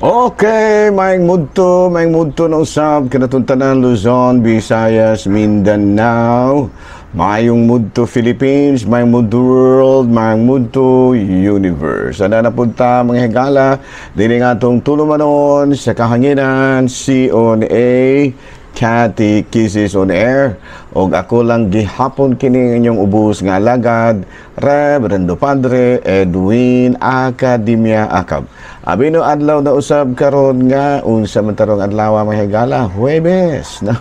Okay, maing mudto na usab kinatuntanan Luzon, Visayas, Mindanao. Mayong mudto Philippines, mayong mudto world, mayong mudto universe. Ana na punta mga higala dili nga atong tulumanon sa kahanginan C.O.N.A. Cathy Kisses on Air. Og ako lang gihapon kini inyong ubos nga alagad, Reverendo Padre Edwin Academia Acab. Abino adlaw na usab karon nga unsa man tarong adlaw mga higala, Huwebes, no?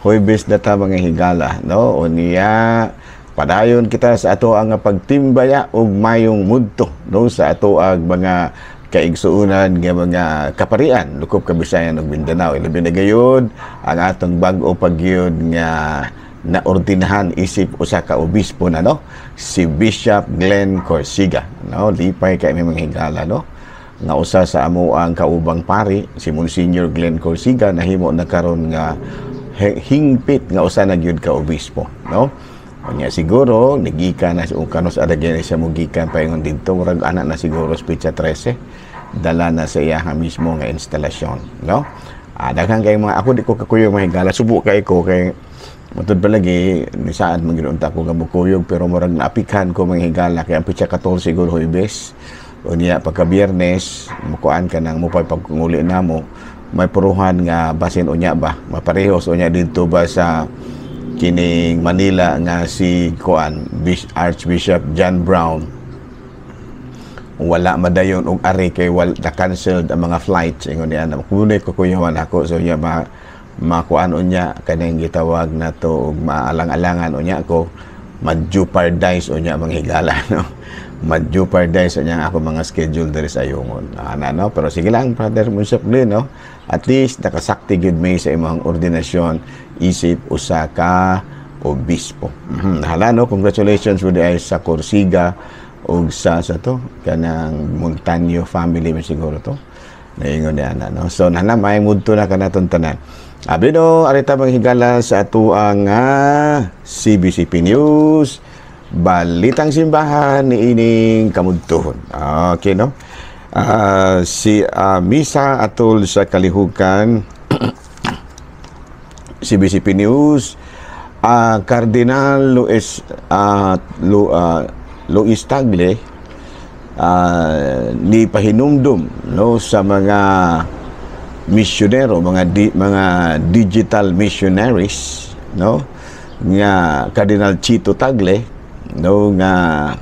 Huwebes na ta mga higala, no? Unya padayon kita sa ato ang pagtimbaya og mayong mudto, no, sa ato ang mga kaigsuunan nga mga kaparian lukop Kabisayan ug Mindanao. Ilabi na gayud ang atong bag-o pagyud nga naordinahan isip usa ka obispo na, no, si Bishop Glenn Corsiga, no. Lipay kay mga higala, no, nga usa sa amo ang kaubang pari si Monsignor Glenn Corsiga nahimo na karon nga hingpit nga usa na gyud ka obispo, no. Kanya siguro nagikan na kanos adagyan siya mugikan paingon didto murag anak na siguro Spitsa 13 dala na sa iya mismo nga instalasyon, no. Daghang kay mga ako di ko kakuyog mga higala, subo kay ko kay matod pa lagi ni saan magiunta ko gamukuyog pero murag naapikhan ko mga higala kay ang Pitsa 14 siguro Huwebes unya pagka Biyernes mukuan ka nang mupay pagnguli namo may puruhan nga basin unya ba maparehos unya didto ba sa kining Manila nga si Archbishop John Brown wala madayon og ari kay wala canceled ang mga flights ingon niya na kunay ko kuyawan ako so niya makuan unya kaning gitawag nato og maalang-alangan unya ako ma-jeopardize unya mga higala, no, ma-jeopardize unya ako mga schedule diri sa ayungon no, pero sige lang Father Monsip Glenn, no, at least nakasakti gid may sa imong ordinasyon isip usa ka obispo. Hala, no, congratulations with sa Corsiga ug sa to kanang Montaño family man siguro to naingon niya na, no. So nana may mudto na kanaton tanan. Abi no, arita mga higala sa ato ang CBCP News, balitang simbahan ni ining kamudtuhon. Okay, no. Si misa atol sa kalihukan CBCP News, Cardinal Luis Tagle ni pahinumdum, no, sa mga misyonero, mga digital missionaries, no, nga Cardinal Chito Tagle, no, nga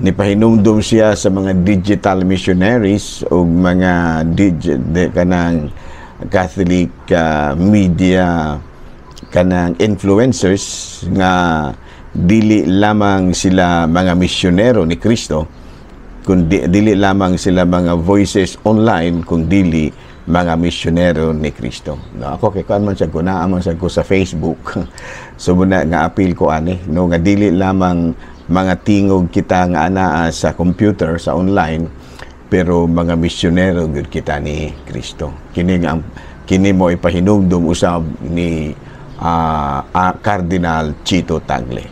nipahinumdum siya sa mga digital missionaries o mga kanang Catholic media kanang influencers nga dili lamang sila mga misyonero ni Kristo kundi dili lamang sila mga voices online kundi mga misyonero ni Kristo, no. Ako kay kuan man siya kunaan man sa ko sa Facebook so muna nga appeal ko ani, no, nga dili lamang mga tingog kita nga anaa sa computer sa online pero mga misyonero gud kita ni Kristo. Kini mo ipahinumdum usab ni Cardinal Chito Tagle.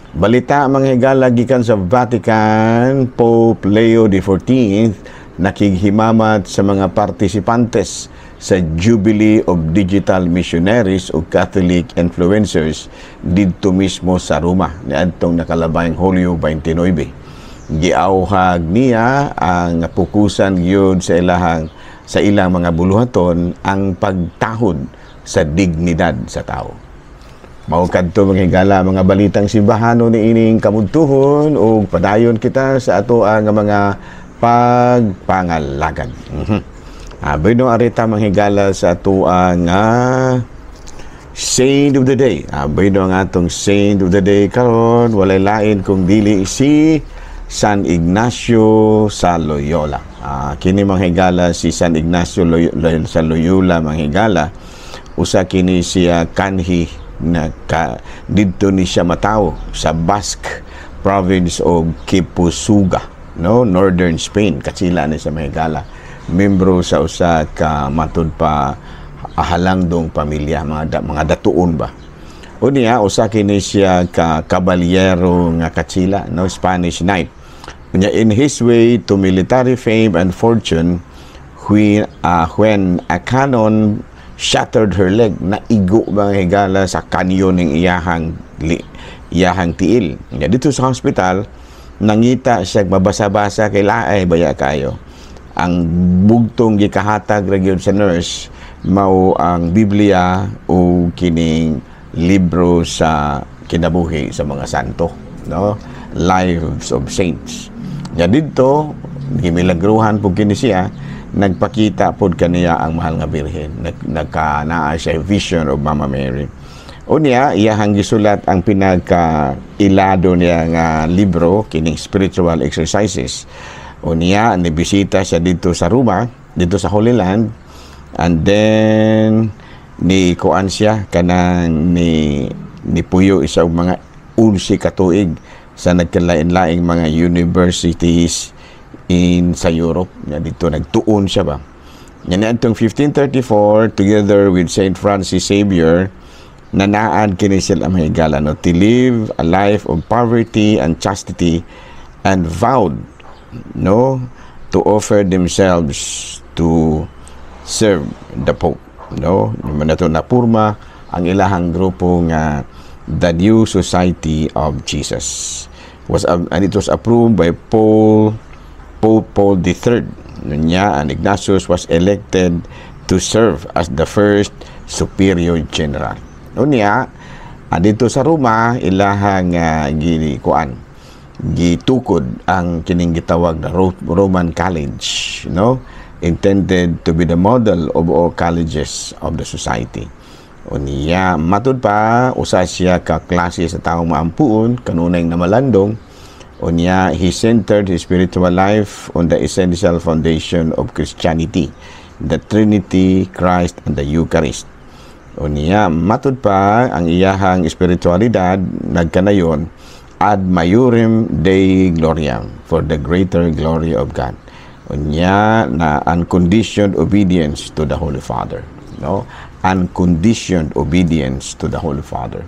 Balita mga higala gikan sa Vatican, Pope Leo XIV nakighimamat sa mga partisipantes sa Jubilee of Digital Missionaries o Catholic Influencers didto mismo sa Roma niadtong nakalabayng Hulyo 29. Giauhag niya ang pukusan gyud sa ilang mga buluhaton ang pagtahod sa dignidad sa tao. Mao kadto mga higala mga balitang simbahanon ni ining kamudtuhon ug padayon kita sa ato ang mga pagpangalagan. Abino arita mga higala sa ato ang Saint of the Day. Abino ang atong Saint of the Day karon walay lain kung dili si San Ignacio sa Loyola. Kini mga higala si San Ignacio sa Loyola mga higala usa kini siya kanhi na didto ni siya matawo sa Basque province of Kipusuga, no, northern Spain. Katsila ni sa Mahigala, membro sa usa ka matud pa halandong pamilya mga datuon ba. Unya usa kini siya ka kabalyero nga katsila, no, Spanish knight. In his way to military fame and fortune, when a cannon shattered her leg, naigo mga higala sa kanyon ng iyahang tiil. Dito sa hospital, nangita siya mabasa-basa kay laay baya kayo. Ang bugtong gikahatag ra gyud sa nurse mao ang Biblia o kining libro sa kinabuhi sa mga santo, no? Lives of Saints. Dito gimilagruhan po kini siya, nagpakita pod kaniya ang mahal nga birhen, nagkanaa siya vision of Mama Mary. Unya iyahang gisulat ang pinagka-ilado niya nga libro kining spiritual exercises. Unya nibisita siya dito sa Roma, dito sa Holy Land, and then ni kuan siya kanang ni puyo isa og mga 11 ka tuig sa nagkalain-laing mga universities sa Europe. Dito nagtuon siya ba. Yan atong 1534 together with Saint Francis Xavier nanaan kini sila mahigala no, to live a life of poverty and chastity, and vowed no to offer themselves to serve the Pope, no? Nato na purma ang ilahang grupo nga the New Society of Jesus and it was approved by Pope Paul III. Nunya, and Ignatius was elected to serve as the first superior general. Nunya, dito sa Roma ilahang gitukod ang kining gitawag na Roman College, no? Intended to be the model of all colleges of the society. Unya matud pa usa siya ka klase sa taong maampuon kanunay na malandong. Unya he centered his spiritual life on the essential foundation of Christianity, the Trinity, Christ, and the Eucharist. Unya matud pa ang iyahang espiritualidad nagkanayon ad maiorem Dei gloriam, for the greater glory of God. Unya na unconditioned obedience to the Holy Father, no? Unconditioned obedience to the Holy Father.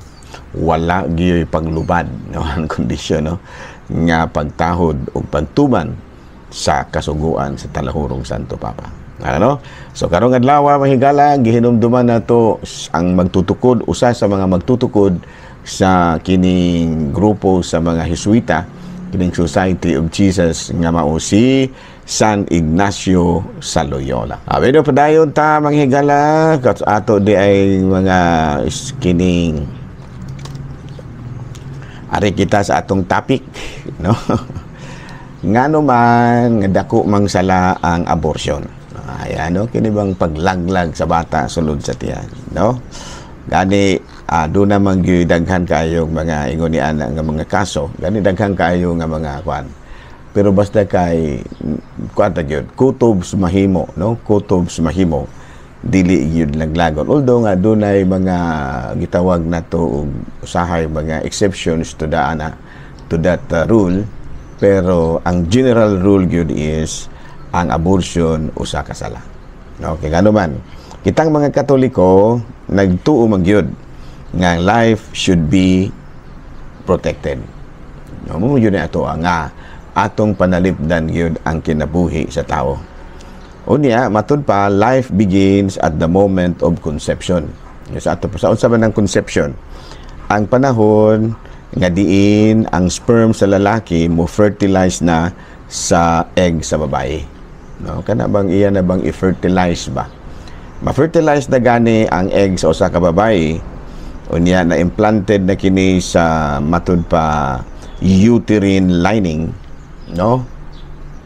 Wala giyoy paglubad, no? Unconditioned, no? Nga pagtahod o pagtuman sa kasuguan sa talahurong Santo Papa. Ano? So karong adlaw mahigala gihinumduman nato ang magtutukod, usa sa mga magtutukod sa kining grupo sa mga Jesuita, kining Society of Jesus nga mao si San Ignacio sa Loyola. Abeno padayon ta manghigala kat ato di ay mga kining ari kita sa atong topic, no? Ngano man nga dako mang sala ang abortion. Ayan, no? Kini bang paglaglag sa bata sulod sa tiyan, no? Gani doon naman daghan kayo mga ingon ni ana nga mga kaso, gani daghan kayo nga mga kwan. Pero basta kay kuan ta gyud kutob mahimo, no? Kutob mahimo dili gyud laglagon. Although nga dunay mga gitawag nato og usahay mga exceptions to that rule, pero ang general rule gyud is ang abortion usa ka sala. Okay, ngano man kitang mga Katoliko nagtuo man gyud nga life should be protected. No, mo yun ato nga atong panalipdan gyud ang kinabuhi sa tao. Unya matud pa, life begins at the moment of conception. Sa ato sa unsa man ang conception, ang panahon nga diin ang sperm sa lalaki mo fertilize na sa egg sa babae. No, kana bang iya na bang i-fertilize ba? Ma-fertilize na gani ang egg sa usa ka babae. Unya na implanted na kini sa matud pa uterine lining, no?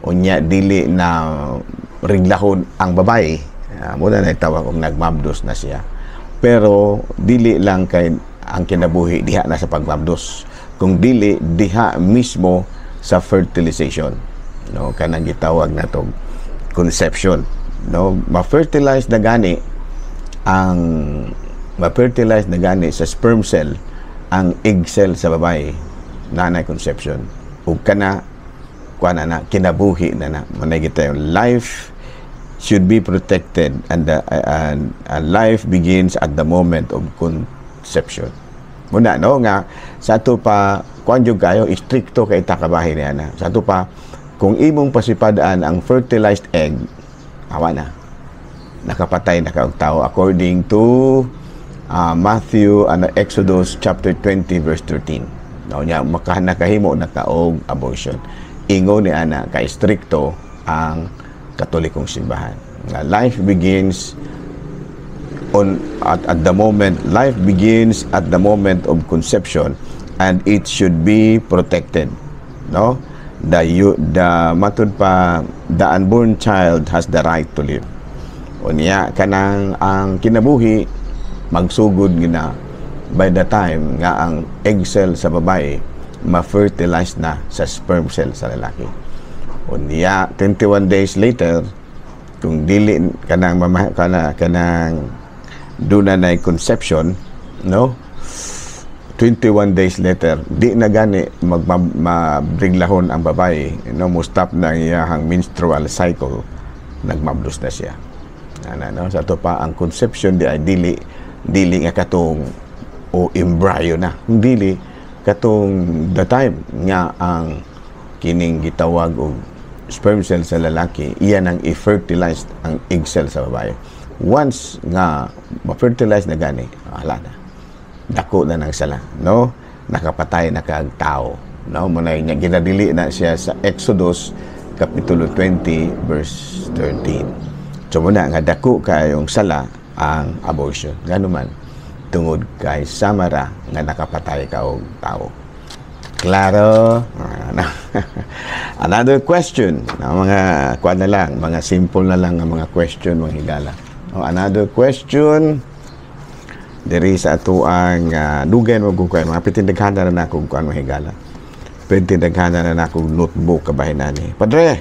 Unya dili na riglahon ang babae. Muna na tawag og nagmabdos na siya. Pero dili lang kay ang kinabuhi diha na sa pagmabdos, kung dili diha mismo sa fertilization, no? Kanang gitawag natong conception, no? Ma-fertilize na gani sa sperm cell ang egg cell sa babae, nanay conception, ug kana kuan na kinabuhi na manay kita yung life should be protected, and life begins at the moment of conception. Muna no nga sa ato pa kuan jud kayo stricto kay takabahin niya na sa ato pa kung imong pasipadaan ang fertilized egg awa na. Nakapatay na kaog tao according to Exodus chapter 20 verse 13. Nya nakahimo na kaog abortion. Ingo ni ana ka strikto ang Katolikong simbahan. Life begins at the moment of conception, and it should be protected, no? The unborn child has the right to live. Unya kanang ang kinabuhi magsugod gina by the time nga ang egg cell sa babae ma-fertilize na sa sperm cell sa lalaki. Unya 21 days later, kung dili kanang duna na conception, no, 21 days later di na gani mabriglahon ang babae, no, mo stop na iyang menstrual cycle, nagmablos na siya. No? Sa to pa ang conception di ay dili nga katong embryo na, dili katong the time nga ang kining gitawag og sperm cell sa lalaki, iyan ang i-fertilize ang egg cell sa babae. Once nga ma-fertilize na gani, hala na. Dako na ng sala, no? Nakapatay na kaag tao, no? Muna niya ginadili na siya sa Exodus kapitulo 20 verse 13. So muna nga dako kayong sala ang abortion. Ngano man tungod kay Samara nga nakapatay kaog tao. Klaro? Another question. Mga kuan na lang, mga simple na lang ang mga question, mga higala. Another question. Diri sa ato ang dugen mo kung mga pitindaghan na akong kuan, mga higala. Pitindaghan na akong notebook kabahinani. Padre,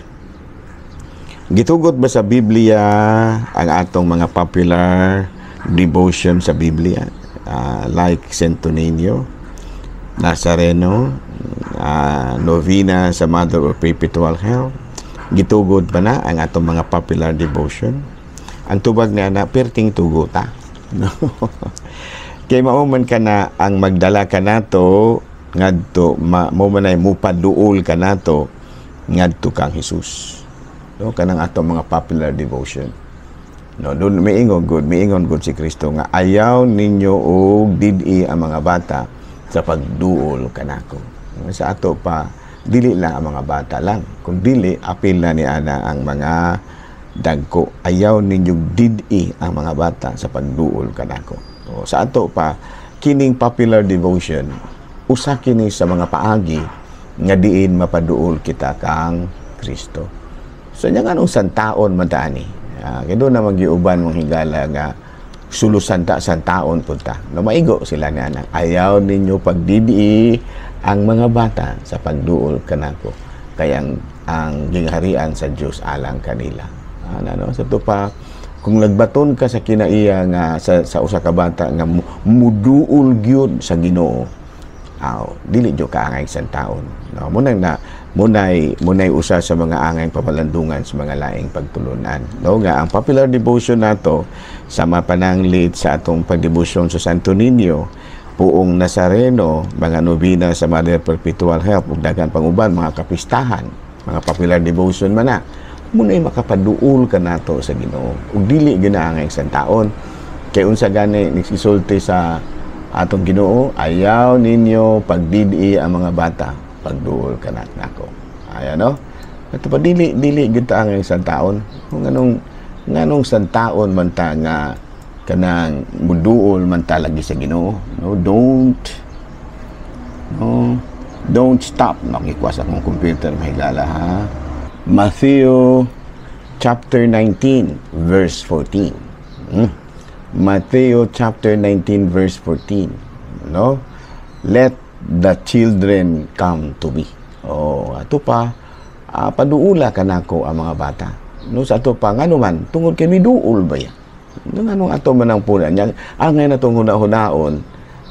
gitugot ba sa Biblia ang atong mga popular devotion sa Biblia? Like Santo Niño, Nazareno, Novena sa Mother of Perpetual Help. Gitugod ba na ang atong mga popular devotion? Ang tubag niya na perting tuguta. No? Kay mauman ka na ang magdala ka nato ngadto mo man ay mupaduol ka nato ngadto kang Hesus. No, kanang atong mga popular devotion. No, doon miingon good si Kristo nga ayaw ninyo og didi ang mga bata sa pagduol kanako. Sa ato pa dili lang ang mga bata lang, kung dili apil na ni ana ang mga dagko. Ayaw ninyo didi ang mga bata sa pagduol kanako. So, sa ato pa kining popular devotion usa kini sa mga paagi nga diin mapaduol kita kang Kristo. So nya anong santaon man ta ani? Kaya doon na magiuban mong higala nga sulusan ta santaon punta. No, maigo sila ni anak. Ayaw ninyo pagdidi ang mga bata sa pagduol kanako. Kaya ang gingharian sa Dios alang kanila. Ano, sa to pa kung nagbaton ka sa kinaiya nga sa usa ka bata nga muduol gyud sa Ginoo, dili jud ka angay santaon. No, munay usa sa mga angay pamalandungan sa mga laing pagtulunan. No, nga ang popular devotion nato sa mapananglit sa atong pagdebosyon sa Santo Niño, Puong Nazareno, mga nobina sa Mother Perpetual Help, ug daghan pang uban mga kapistahan, mga popular devotion man na. Munay makapaduol ka nato sa Ginoo. Ug dili ginaangay santaon. Kay unsa gani nagsisulti sa atong Ginoo, ayaw ninyo pagdidi ang mga bata pagduol ka nako. Ayan, no? Ito pa dili gyud ta ang santaon. Kung nganong santaon man ta nga kanang muduol man ta lagi sa Ginoo. No, don't stop. Makikwas akong computer mahigala, ha. Matthew chapter 19 verse 14. Matthew chapter 19 verse 14. No? Let the children come to me. Ato pa paduula kanako ang mga bata. No, sa ato pa ngano man tungod kay miduol ba ya? Nganong ato man ang puna nya angay na tong hunahon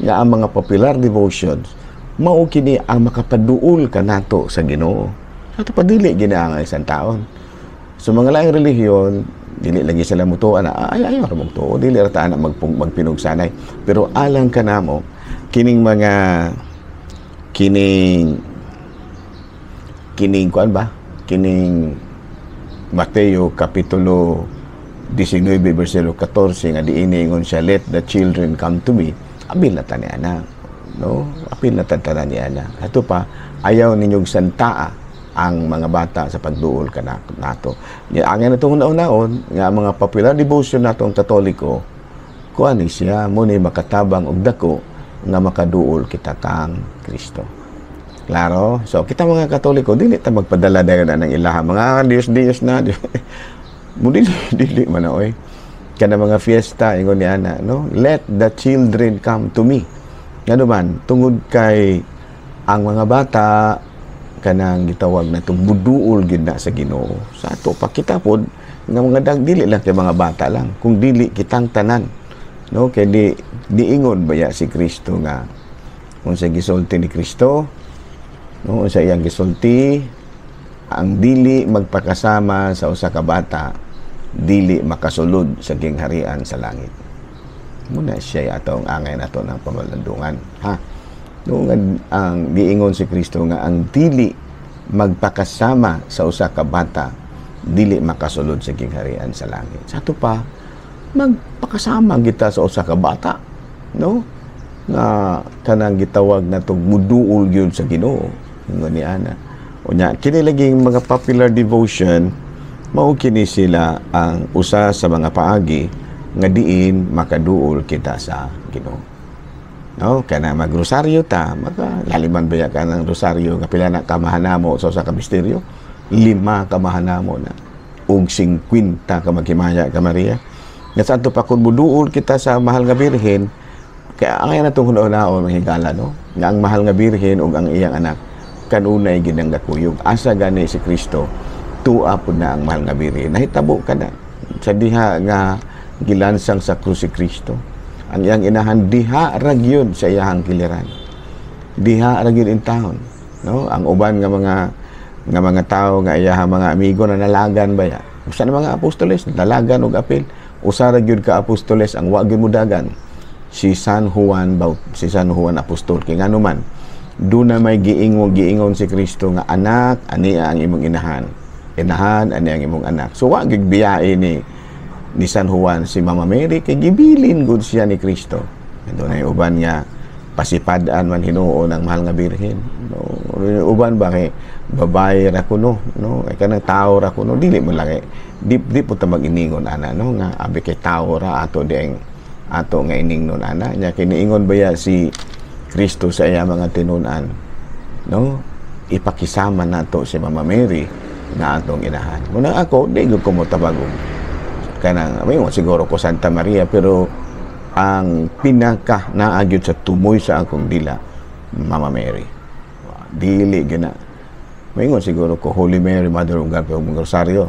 nga ang mga popular devotions mao kini ang makapaduol kanato sa Ginoo. Ato pa dili ginaangay isang taon. So mga laing relihiyon, dili lagi sila mutuan na ayaw ra magtuo, dili ra ta na magpinugsanay. Pero alang kanamo kining kuan ba? Kining Mateo kapitulo 19 versikulo 14 nga diiningon siya, let the children come to me. Apil na tani ana, no? Apil na tani ana. Ato pa, ayaw ninyong santaa ang mga bata sa pagduol ka nato. Ang itong una-unaon, nga mga popular devotion natong Katoliko, kuan ni siya, muni makatabang og dako nga makaduol kita kang Kristo. Klaro? So, kita mga Katoliko, dili ta magpadala dayon na ng ilaha. Mga Diyos na. Dili man na, oy. Kana mga fiesta, ingon ni ana, no? Let the children come to me. Nga naman, tungod kay ang mga bata, kanang gitawag na itong buduol gid na sa Ginoo. Sa ato pa kita pod nga mga dili lang kay mga bata lang, kung dili kitang tanan, no? Kay diingon baya si Kristo nga unsa gisulti ni Kristo, no? Unsa iyang gisulti, ang dili magpakasama sa usa ka bata dili makasulod sa gingharian sa langit. Muna siya atong angay nato ng pamalandungan, ha? Noong ang giingon si Kristo nga ang dili magpakasama sa usa ka bata dili makasulod sa gingharian sa langit. Sa ato pa, magpakasama kita sa usa ka bata, no? Nga kanang gitawag na tong muduol gyud sa Ginoo. Ingon ni ana. Unya kini laging mga popular devotion, mao kini sila ang usa sa mga paagi nga diin makaduol kita sa Ginoo. No, kana magrosaryo ta, laliman baya ka ng rosaryo nga pila na kamahanamo sa usa ka misteryo, 5 kamahanamo na ug 50 ka maghimaya ka Maria. Nga sa ato pa kun muduol kita sa mahal nga birhen, kaya ang na tong hunaon mahigala, no? Nga ang mahal nga birhen ug ang iyang anak kanunay gid ang gakuyog. Asa gani si Kristo tuwa pud na ang mahal nga birhen. Nahitabo ka na sa diha nga gilansang sa krus si Kristo. Ang iyang inahan diha ra gyud sa iyang kiliran, diha ra gyud in town, no? Ang uban nga mga tawo nga iyang mga amigo na nalagan baya, usa na mga apostoles nalagan og apil, usa ra gyud ka apostoles ang wa gyud mudagan, si San Juan apostol. Kay ngano man duna may giingon si Kristo nga anak ani ang imong inahan ani ang imong anak. So wa gyud biyae ni San Juan si Mama Mary kay gibilin gud siya ni Kristo. Ito na yung uban nga pasipad-an man Hinuo ng mahal nga birhen, no? Uban ba kay babae ra kuno, no? Ay kanang tawo ra kuno, dili mo lang di po ta mag-iningon ana, no? Nga abi kay tawo ra ato nga iningnon ana nya kay niingon baya si Kristo sa iya mga tinunan, no? Ipakisama nato si Mama Mary na atong inahan. Muna ako di ko motabagong kanang may siguro ko Santa Maria, pero ang pinaka naagyod sa tumoy sa akong dila Mama Mary. Dili gina. May siguro ko Holy Mary, Mother of God, og Rosario.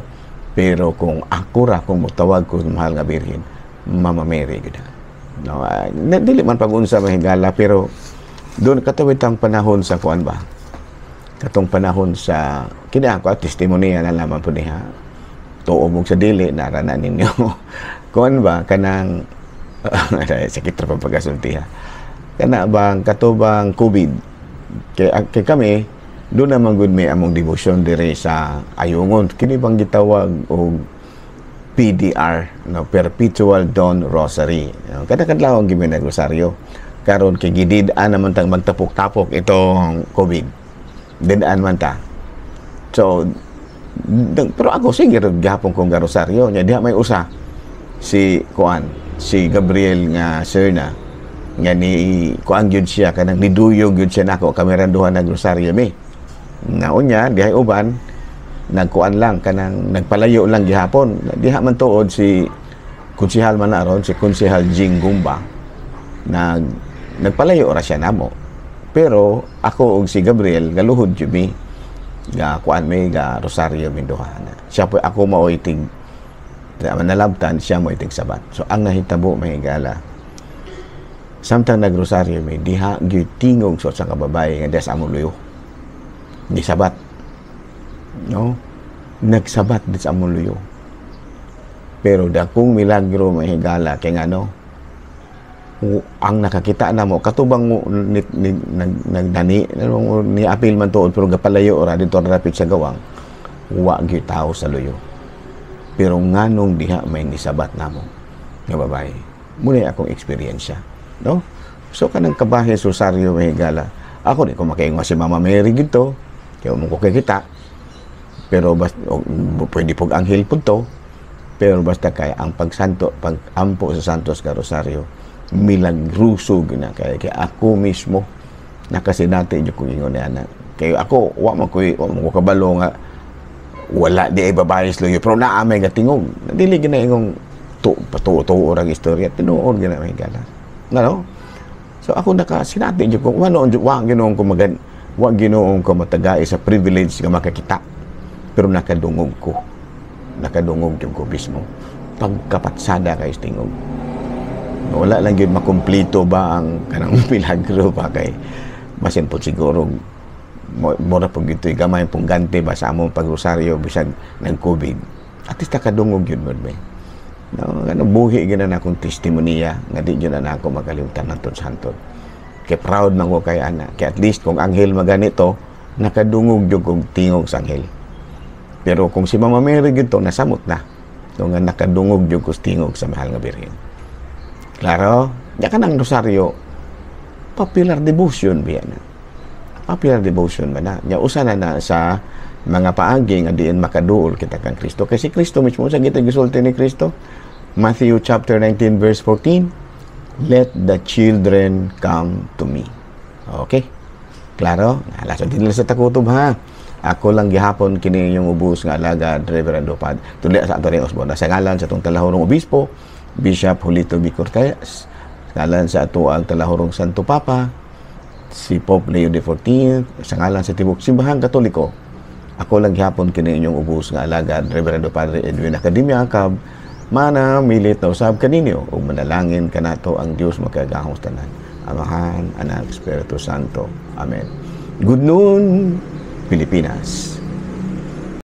Pero kung ako ra kung motawag ko mahal nga birhen, Mama Mary gid. No, dili man pag-unsa mahigala, pero doon katawid ang panahon sa kuan ba? Katong panahon sa kini ako testimonya na lamang po niya. Tuo mong sa dili naranan ninyo. Kuan ba kanang sakit ra pagkasulti ha. Kana bang katubang COVID kay kami doon naman gud may among devotion dire sa Ayungon. Kini bang gitawag og PDR, no, Perpetual Dawn Rosary. Kada kadlaw ang gimi rosaryo. Karon kay gidid-an naman tang magtapok-tapok itong COVID. Didaan man ta. So pero ako sige gapon kong garosaryo nya diha may usa si Gabriel nga sir na nga ni kuan gyud siya kanang niduyog gyud siya nako kami randuhan nag rosaryo mi nga unya diha uban nagkuan lang kanang nagpalayo lang gihapon diha man tuod si konsehal man aron si konsehal Jing Gumba nagpalayo ra siya namo, pero ako og si Gabriel galuhod jud mi ga kuan may ga rosaryo minduhan. Siya po ako maoitig manalabtan, siya moitig sabat. So ang nahitabo may gala samtang nagrosaryo may diha gyud tingog sa kababae nga des among luyo ni sabat, no, nagsabat des among luyo, pero dakong milagro may higala kay ngano ang nakakita na mo katubang mo nagdani ni apil man tuod pero gapalayo ora dito rapid sa gawang wa gyud tao sa luyo. pero nganong diha may nisabat namo nga babae. Muna akong eksperyensya, no? So kanang kabahin sa Rosario mahigala. Ako di ko makaingon si Mama Mary gito, kaya mo ko kita. Pero basta pwede pog anghel pud to. Pero basta kay ang pagsanto, pag-ampo sa Santos ka Rosario, milagruso gina kay ako mismo nakasinati jud ko ingon ana. Kay ako wa man ko kabalo nga wala di ay babae sloyo pero naamay nga tingog. Dili gina ingong patuo orang istorya tinuod gina may gala. Ngano? So ako nakasinati jud ko wa ginoon ko wa ginoon ko matagay sa privilege nga makakita. Pero nakadungog ko. Nakadungog jud ko mismo. Pagkapatsada kay tingog. Wala lang yun makumplito ba ang kanang milagro ba kay basin po siguro mura po gito gamay pong ganti ba sa among pagrosaryo bisag nag-COVID. At least nakadungog yun mo ba? No, ano, buhi gina na akong testimonya nga di yun na ako makalimutan ng santo. Kaya proud man ko kay ana. Kaya at least kung anghel maganito, nakadungog yun kong tingog sa anghel. Pero kung si Mama Mary gito, nasamot na. So nga nakadungog yun kong tingog sa mahal nga birhen. Klaro? Diyan ka ng rosaryo, popular devotion ba yan? Popular devotion ba na? Diyan usa na sa mga paagi nga diin makaduol kita kang Kristo. Kasi Kristo mismo sa kita gisulti ni Kristo. Matthew chapter 19 verse 14, let the children come to me. Okay? Klaro? Alaso din nila sa takutob ha. Ako lang gihapon kini yung ubos nga alaga Reverendo Pad. Tuli sa Antonio Osborne. Sa ngalan sa itong talahurong obispo, Bishop Julito B. Cortez, ngalan sa atuang talahurong Santo Papa, si Pope Leo XIV, sa ngalan sa Tibok Simbahang Katoliko, ako lang gihapon kini inyong ubos nga alagad Reverendo Padre Edwin Academia Akab, mana milit na usab kaninyo ug manalangin kanato ang Dios makagahong tanan. Amahan, Anak, Espiritu Santo. Amen. Good noon, Pilipinas.